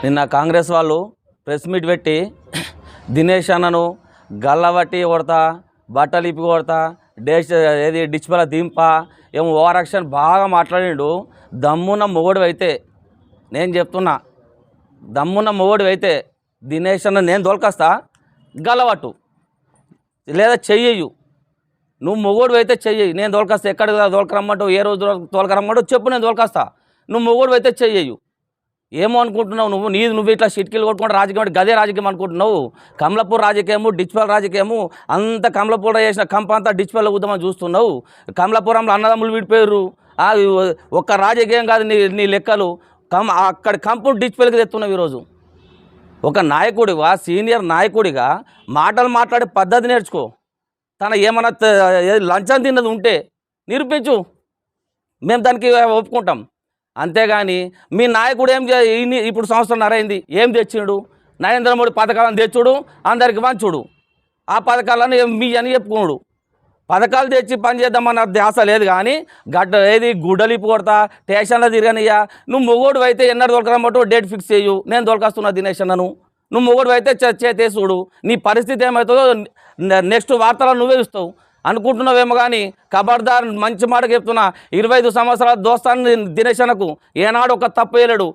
నిన్న కాంగ్రెస్ వాళ్ళు press meet పెట్టి దినేష్ అన్నను గల్లబట్టి కొడతా, బట్టలు ఇప్పి కొడతా, డిస్ప్లే దింప ఏమో ఓవర్ యాక్షన్ బాగా మాట్లాడిండు. దమ్మున్న మొగోడు అయితే నేను చెప్తున్నా, దమ్మున్న మొగోడు అయితే దినేష్ అన్న నేను దొరకస్తా, గల్లబట్టు లేదా చెయ్యు. నువ్వు మొగోడు అయితే చెయ్యి, నేను దొరకస్తా. ఎక్కడ దొరకరమ్మంటావు, ఏ రోజు తోలకరమ్మంటావు చెప్పు, నేను దొరకస్తా. నువ్వు మొగోడు అయితే చెయ్యు. ఏమో అనుకుంటున్నావు నువ్వు ఇట్లా షిట్కీలు కొట్టుకుంటే రాజకీయం గదే రాజకీయం అనుకుంటున్నావు. కమలాపూర్ రాజకీయము, డిచ్పల్ రాజకీయము అంతా కమలాపూర్ చేసిన కంప అంతా డిచ్పల్లో ఉద్యమం చూస్తున్నావు. కమలాపురంలో అన్నదమ్ములు విడిపోయారు. ఒక్క రాజకీయం కాదు నీ లెక్కలు. అక్కడ కంపు డిచ్పల్కి తెస్తున్నావు. ఈరోజు ఒక నాయకుడిగా, సీనియర్ నాయకుడిగా మాటలు మాట్లాడే పద్ధతి నేర్చుకో. తన ఏమన్నా లంచం తిన్నది ఉంటే నిరూపించు, మేము దానికి ఒప్పుకుంటాం. అంతేగాని మీ నాయకుడు ఇప్పుడు సంవత్సరంన్నర అయింది, ఏం తెచ్చిండు? నరేంద్ర మోడీ పథకాలను తెచ్చుడు, అందరికి పంచుడు, ఆ పథకాలను మీ అని చెప్పుకున్నాడు. పథకాలు తెచ్చి పని చేద్దామన్న ధ్యాస లేదు. కానీ గుడ్డలిప్పు కొడతా, స్టేషన్లో తిరగనియ్యా. నువ్వు మొగోడు అయితే ఎన్నడు దొరకరమ్మటో డేట్ ఫిక్స్ చేయు, నేను దొరకస్తున్నా దినేష్ అన్నను. నువ్వు మొగోడు అయితే చేతేసుడు. నీ పరిస్థితి ఏమవుతుందో నెక్స్ట్ వార్తలో నువ్వే ఇస్తావు అనుకుంటున్నావేమో. కానీ ఖబర్దార్, మంచి మాట చెప్తున్నా, 25 సంవత్సరాల దోస్తాన్ని దినేష్ అన్నకు ఏనాడు ఒక తప్పు వేయలేడు.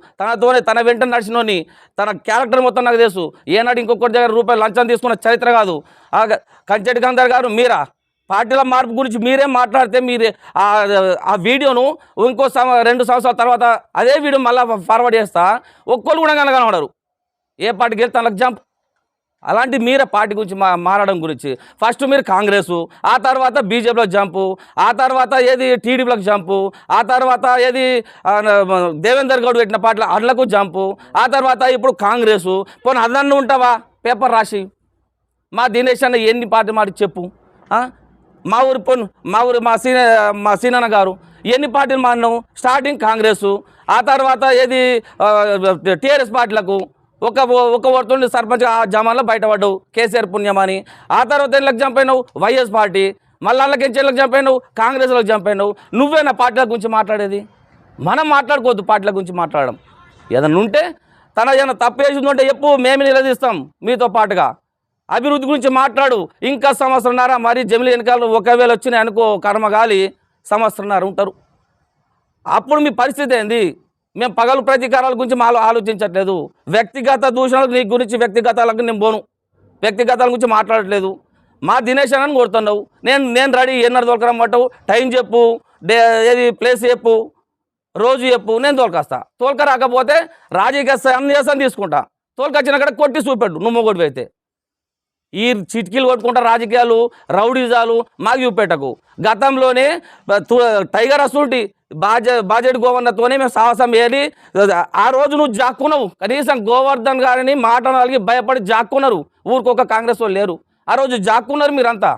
తన వెంట నడిచినోని తన క్యారెక్టర్ మొత్తం నాకు తెలుసు. ఏనాడు ఇంకొకటి దగ్గర రూపాయలు లంచం తీసుకున్న చరిత్ర కాదు. కంచెటి గంధర్ గారు, మీరా పార్టీల మార్పు గురించి మీరే మాట్లాడితే మీరే ఆ వీడియోను ఇంకో 2 సంవత్సరాల తర్వాత అదే వీడియో మళ్ళీ ఫార్వర్డ్ చేస్తా, ఒక్కళ్ళు కూడా కనబడరు. ఏ పార్టీకి వెళ్తే వాళ్ళకి జంప్. అలాంటి మీరే పార్టీ గురించి మారడం గురించి ఫస్ట్ మీరు కాంగ్రెసు, ఆ తర్వాత బీజేపీలో జంపు, ఆ తర్వాత టీడీపీలకు జంపు, ఆ తర్వాత దేవేందర్ గౌడ్ పెట్టిన పార్టీల అడ్లకు జంపు, ఆ తర్వాత ఇప్పుడు కాంగ్రెసు. పోనీ అదన్ను ఉంటావా పేపర్ రాసి? మా దినేష్ అన్న ఎన్ని పార్టీ మాట చెప్పు. మా సీనన్న గారు ఎన్ని పార్టీలు మారినావు? స్టార్టింగ్ కాంగ్రెసు, ఆ తర్వాత టీఆర్ఎస్ పార్టీలకు ఒక వర్తుండి సర్పంచ్ ఆ జమాన్లో బయటపడ్డావు, కేసీఆర్ పుణ్యమని. ఆ తర్వాత ఎన్లకు జంప్ అయినావు వైఎస్ పార్టీ, మళ్ళీ వాళ్ళకి ఎన్లకు జంప్ అయినావు కాంగ్రెస్లోకి జంప్ అయినావు. నువ్వేనా పార్టీల గురించి మాట్లాడేది? మనం మాట్లాడుకోవద్దు పార్టీల గురించి మాట్లాడడం. ఏదన్నా ఉంటే ఏదైనా తప్పు వేసిందంటే చెప్పు, మేము నిలదీస్తాం మీతో పాటుగా. అభివృద్ధి గురించి మాట్లాడు. ఇంకా సంవత్సరంన్నర మరి జమిలి ఎన్నికలు ఒకవేళ వచ్చినాయి అనుకో, కర్మగాలి సంవత్సరంన్నర ఉంటారు. అప్పుడు మీ పరిస్థితి ఏంది? మేము పగలు ప్రతీకారాల గురించి ఆలోచించట్లేదు. వ్యక్తిగత దూషణలు నీ గురించి, వ్యక్తిగతాలకు నేను పోను, వ్యక్తిగతాల గురించి మాట్లాడట్లేదు. మా దినేష్ అని కొడుతున్నావు. నేను రెడీ, ఎన్నర దొరకరమ్మంటావు, టైం చెప్పు, ప్లేస్ చెప్పు, రోజు చెప్పు, నేను తోలుకొస్తా. తోలుక రాకపోతే రాజకీయ సన్యాసం తీసుకుంటా. తోలుకొచ్చిన అక్కడ కొట్టి చూపెట్టు నువ్వు మొగోడివి అయితే. ఈ చిట్కీలు కొట్టుకుంటా రాజకీయాలు, రౌడీజాలు మాకు చూపెట్టకు. గతంలోనే టైగర్ అసూంటి బాజెట్ గోవర్ధన్తోనే మేము సాహసం ఏరి ఆ రోజు నువ్వు జాక్కున్నావు. కనీసం గోవర్ధన్ గారిని మాటలకి భయపడి జాక్కున్నారు. ఊరికొక కాంగ్రెస్ వాళ్ళు లేరు. ఆ రోజు జాక్కున్నారు మీరంతా.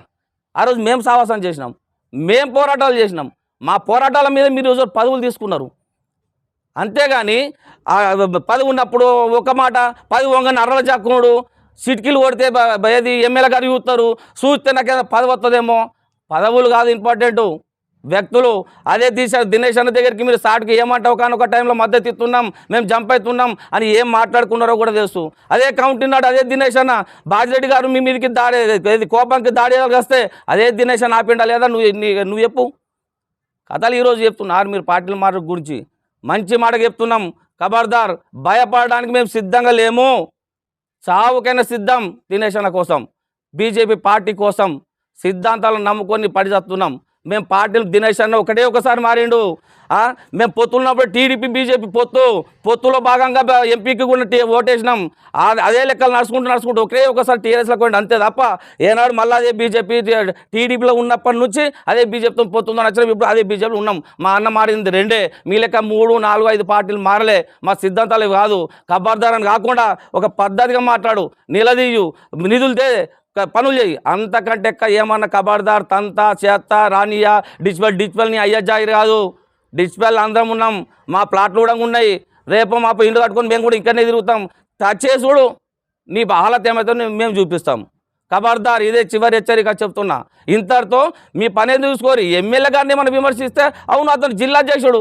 ఆ రోజు మేము సాహసం చేసినాం, మేము పోరాటాలు చేసినాం. మా పోరాటాల మీద మీరు రోజు పదవులు తీసుకున్నారు. అంతేగాని పదవి ఉన్నప్పుడు ఒక మాట, పదవి వంగని అర్రల జాక్కున్నాడు, సిట్కీలు కొడితే ఎమ్మెల్యే గారు చూస్తారు, చూస్తే నాకేదో పదవి వస్తుందేమో. పదవులు కాదు ఇంపార్టెంటు, వ్యక్తులు. అదే దినేష్ అన్న దగ్గరికి మీరు సాటుకి ఏమంటావు కానీ ఒక టైంలో మద్దతు ఇస్తున్నాం, మేము జంప్ అవుతున్నాం అని ఏం మాట్లాడుకున్నారో కూడా తెలుసు. అదే కౌంటున్నాడు అదే దినేష్ అన్న. బాజిరెడ్డి గారు మీ మీదకి కోపానికి దాడి వస్తే అదే దినేష్ అన్న ఆపిండా లేదా? నువ్వు చెప్పు. కథలు ఈరోజు చెప్తున్నారు మీరు పార్టీల మార్పు గురించి. మంచి మాట చెప్తున్నాం, ఖబర్దార్. భయపడడానికి మేము సిద్ధంగా లేము. చావుకైనా సిద్ధం దినేష్ అన్న కోసం, బీజేపీ పార్టీ కోసం సిద్ధాంతాలను నమ్ముకొని పడిచేస్తున్నాం. మేము పార్టీలు దినేష్ అన్న ఒకసారి మారిండు. మేము పొత్తున్నప్పుడు టీడీపీ బీజేపీ పొత్తులో భాగంగా ఎంపీకి కూడా ఓటేసినాం. అదే లెక్కలు నడుచుకుంటూ ఒకసారి టీఆర్ఎస్లో పోయింది అంతే తప్ప ఏనాడు మళ్ళీ అదే బీజేపీ టీడీపీలో ఉన్నప్పటి నుంచి అదే బీజేపీతో పొత్తుందని వచ్చినాం. ఇప్పుడు అదే బీజేపీలో ఉన్నాం. మా అన్న మారింది రెండే, మీ లెక్క 3, 4, 5 పార్టీలు మారలే. మా సిద్ధాంతాలు కాదు. ఖబర్దారని కాకుండా ఒక పద్ధతిగా మాట్లాడు, నిలదీయు, నిధులతే పనులు చేయి. అంతకంటే ఏమన్నా ఖబర్దార్ తంతా చేత్తా రానియా. డిజిటల్ని అయ్యా జాయిర్ కాదు. డిజిటల్ అందరం ఉన్నాం, మా ప్లాట్లు కూడా ఉన్నాయి. రేపు మా ఇండ్లు కట్టుకొని మేము కూడా ఇక్కడనే తిరుగుతాం. టచ్ చేసి చూడు, నీ హాలత్ ఏమైతే మేము చూపిస్తాం. ఖబర్దార్, ఇదే చివరి హెచ్చరిక చెప్తున్నా. ఇంతటితో మీ పని చూసుకోరు. ఎమ్మెల్యే గారిని మనం విమర్శిస్తే అవును అతను జిల్లా అధ్యక్షుడు,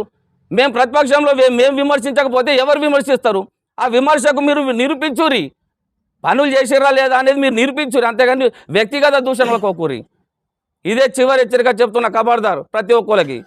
మేము ప్రతిపక్షంలో మేము విమర్శించకపోతే ఎవరు విమర్శిస్తారు? ఆ విమర్శకు మీరు నిరూపించురి, పనులు చేసిరా లేదా అనేది మీరు నిరూపించురి, అంతేగాని వ్యక్తిగత దూషణలకు ఒకరి. ఇదే చివరి హెచ్చరిక చెప్తున్న, ఖబర్దార్ ప్రతి ఒక్కరికి.